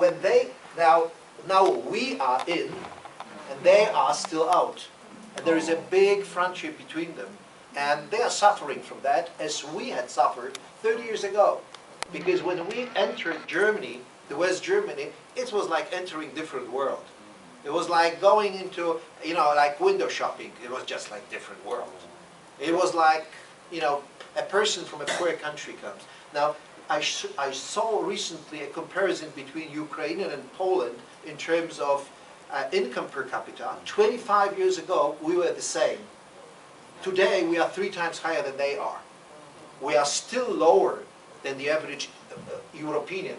when they, now we are in, and they are still out. And there is a big friendship between them. And they are suffering from that, as we had suffered 30 years ago. Because when we entered Germany, the West Germany, it was like entering a different world. It was like going into, you know, like window shopping. It was just like different world. It was like, you know, a person from a poor country comes. Now, I saw recently a comparison between Ukraine and Poland in terms of income per capita. 25 years ago, we were the same. Today, we are 3 times higher than they are. We are still lower than the average European.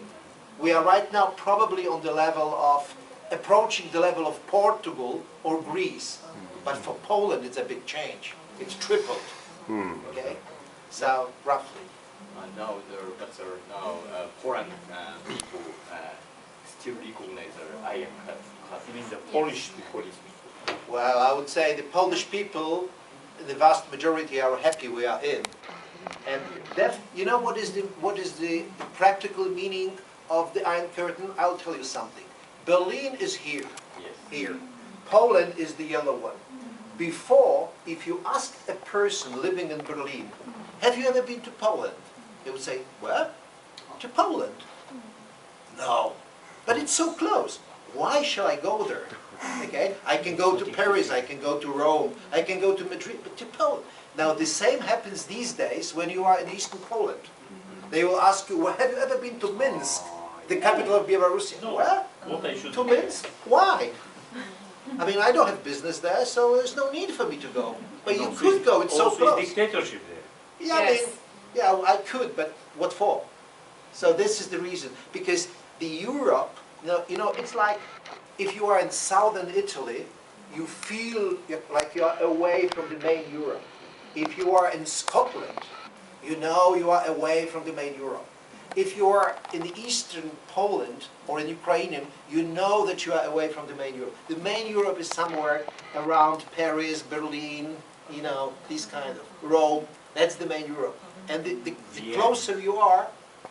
We are right now probably on the level of, approaching the level of Portugal or Greece. But for Poland, it's a big change. It's tripled. Okay? So, roughly. Now, foreign people still recognize the iron class. You mean the Polish people? Well, I would say the Polish people, the vast majority, are happy we are in. And you know what is the practical meaning of the Iron Curtain? I'll tell you something. Berlin is here. Yes. Here. Poland is the yellow one. Before, if you ask a person living in Berlin, have you ever been to Poland? They would say, well, to Poland. No. But it's so close. Why shall I go there? Okay? I can go to Paris, I can go to Rome, I can go to Madrid, but to Poland. Now, the same happens these days when you are in eastern Poland. They will ask you, well, have you ever been to Minsk, the capital of Belarus? No. Well, to Minsk? Why? I mean, I don't have business there, so there's no need for me to go. But you could go, it's so close. Dictatorship there. Yeah, yes. I mean, yeah, I could, but what for? So this is the reason. Because the Europe, you know, it's like if you are in southern Italy, you feel like you are away from the main Europe. If you are in Scotland, you know you are away from the main Europe. If you are in the eastern Poland or in Ukrainian, you know that you are away from the main Europe. The main Europe is somewhere around Paris, Berlin, you know, these kind of, Rome. That's the main Europe. And the closer you are,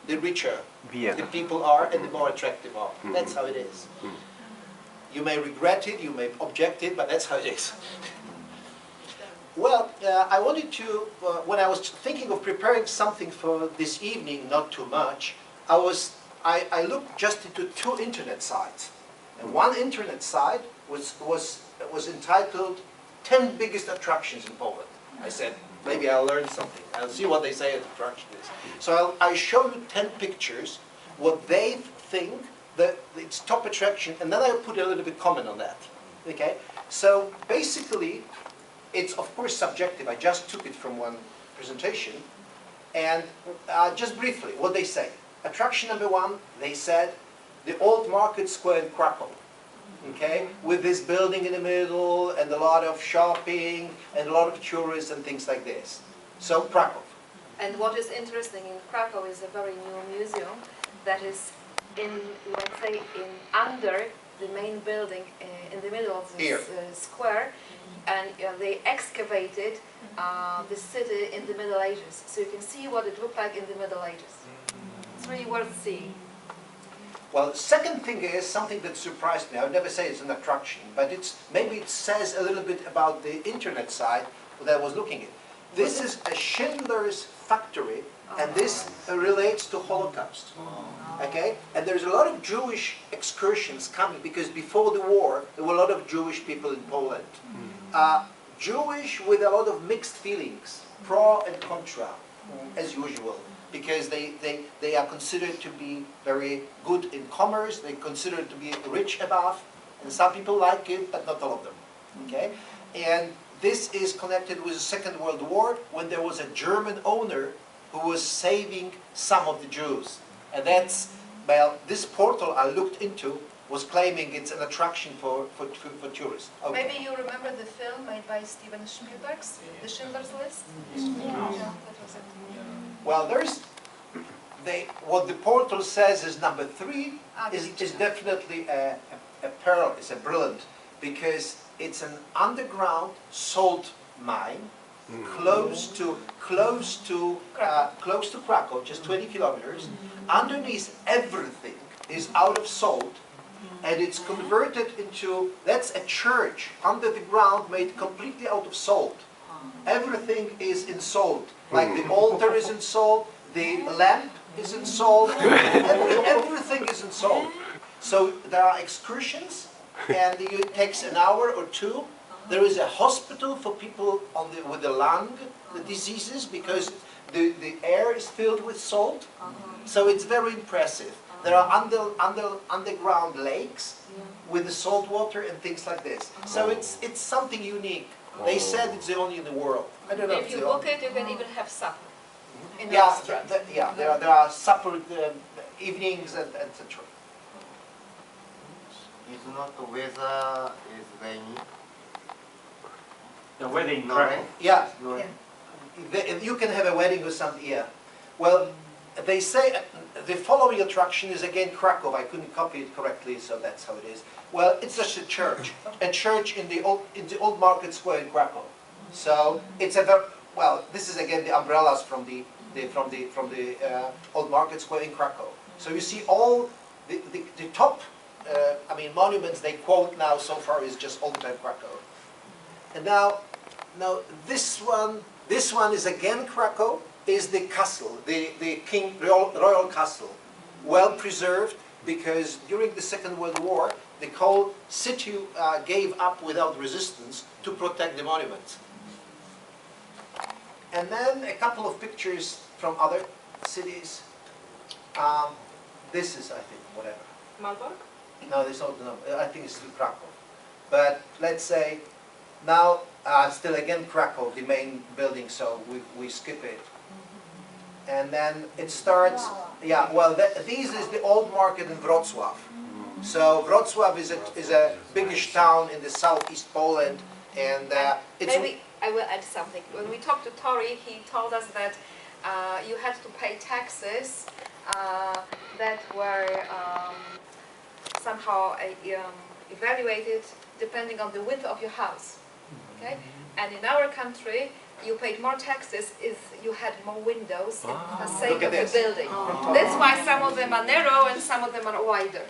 the richer the people are and the more attractive are. That's how it is. You may regret it, you may object it, but that's how it is. Well, I wanted to, when I was thinking of preparing something for this evening, not too much, I looked just into 2 internet sites. And one internet site was entitled 10 Biggest Attractions in Poland. I said, maybe I'll learn something. I'll see what they say an attraction is. So I'll show you 10 pictures, what they think that its top attraction, and then I'll put a little bit comment on that. Okay? So basically, it's of course subjective. I just took it from one presentation. And just briefly, what they say. Attraction number 1, they said, the old market square in Krakow. Okay, with this building in the middle and a lot of shopping and a lot of tourists and things like this. So Krakow. And what is interesting in Krakow is a very new museum that is in, let's say, under the main building in the middle of this square, and they excavated the city in the Middle Ages. So you can see what it looked like in the Middle Ages. It's really worth seeing. Well, the second thing is something that surprised me. I would never say it's an attraction, but maybe it says a little bit about the internet site that I was looking at. This is a Schindler's factory, and this relates to Holocaust. Okay? And there's a lot of Jewish excursions coming, because before the war, there were a lot of Jewish people in Poland. Jewish with a lot of mixed feelings, pro and contra, as usual. Because they are considered to be very good in commerce, they consider it to be rich above, and some people like it, but not all of them. Okay? And this is connected with the Second World War, when there was a German owner who was saving some of the Jews. And that's, well, this portal I looked into was claiming it's an attraction for tourists. Okay. Maybe you remember the film made by Steven Spielberg, The Schindler's List? Yeah, that was it. Well, what the portal says is number 3 is definitely a pearl, it's a brilliant, because it's an underground salt mine close to Krakow, just 20 kilometers. Underneath everything is out of salt, and it's converted into, that's a church under the ground made completely out of salt. Everything is in salt, like the altar is in salt, the lamp is in salt, everything is in salt. So there are excursions, and it takes an hour or two. There is a hospital for people with the lung diseases, because the air is filled with salt. So it's very impressive. There are underground lakes with the salt water and things like this. So it's something unique. They said it's the only in the world. I don't know. If you book it, you can even have supper in the Yeah, restaurant. there are supper evenings and etc. It's not the weather is rainy. The wedding in No Krakow. rain. Yeah, No rain. you can have a wedding or something. Yeah. Well, they say the following attraction is again Krakow. I couldn't copy it correctly, so that's how it is. Well, it's just a church in the old market square in Krakow. So it's a very, well. This is again the umbrellas from the old market square in Krakow. So you see all the top, I mean, monuments they quote now so far is just old time Krakow. And now this one is again Krakow. Is the castle, the royal castle, well preserved, because during the Second World War the whole city gave up without resistance to protect the monument. And then a couple of pictures from other cities. This is, I think, whatever. Malbork? No, this not. No, I think it's still Krakow. But let's say now still again Krakow, the main building. So we skip it. And then it starts, yeah, well, this is the old market in Wrocław. So Wrocław is a biggish town in the southeast Poland, and it's... Maybe I will add something. When we talked to Tori, he told us that you had to pay taxes that were somehow evaluated depending on the width of your house. Okay? And in our country, you paid more taxes if you had more windows in the sake of the building. That's why some of them are narrow and some of them are wider.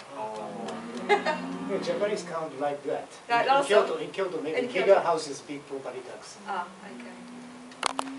The Japanese count like that. That also? In Kyoto, maybe In bigger Kyoto. houses, big property tax. Ah, okay.